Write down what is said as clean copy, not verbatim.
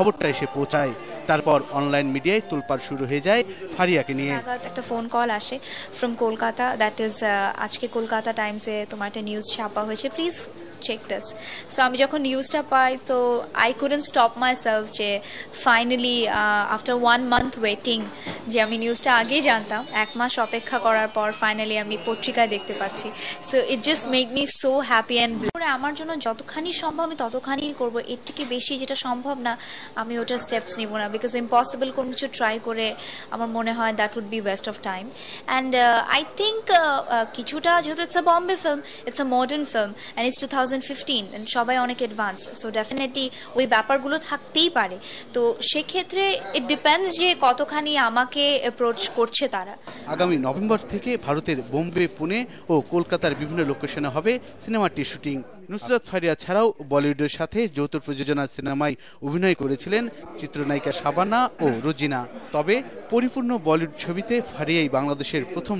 খবরটা এসে পৌঁছায়। তারপর অনলাইন মিডিয়ায় তোলপাড় শুরু হয়ে যায় ফারিয়াকে নিয়ে। একটা ফোন কল আসে ফ্রম কলকাতা, দ্যাট ইজ আজকে কলকাতা টাইমসে তোমার একটা নিউজ ছাপা হয়েছে, প্লিজ চেক দিস। সো আমি যখন নিউজটা পাই তো I couldn't stop my self যে ফাইনালি আফটার 1 month ওয়েটিং, যে আমি নিউজটা আগেই জানতাম, 1 মাস অপেক্ষা করার পর ফাইনালি আমি পত্রিকায় দেখতে পাচ্ছি। So it just make me so happy and আমার জন্য যতখানি সম্ভব আমি ততখানি করবো, এর থেকে বেশি যেটা সম্ভব না আমি ওটা স্টেপস নিব না, বিকজ ইম্পসিবল কোনো কিছু ট্রাই করে আমার মনে হয় that would be waste of time. And I think কিছুটা, যেহেতু it's a Bombay film, it's a modern film and it's 2015 and সবাই অনেক অ্যাডভান্স, সো ডেফিনেটলি ওই ব্যাপারগুলো থাকতেই পারে। তো সেক্ষেত্রে ইট ডিপেন্ডস যে কতখানি আমাকে অ্যাপ্রোচ করছে তারা। আগামী নভেম্বর থেকে ভারতের বোম্বে, পুনে ও কলকাতার বিভিন্ন লোকেশনে হবে সিনেমাটির শুটিং। নুসরাত ফারিয়া ছাড়াও বলিউডের সাথে যৌথ প্রযোজনার সিনেমায় অভিনয় করেছিলেন চিত্রনায়িকা শাবানা ও রোজিনা। তবে পরিপূর্ণ বলিউড ছবিতে ফারিয়াই বাংলাদেশের প্রথম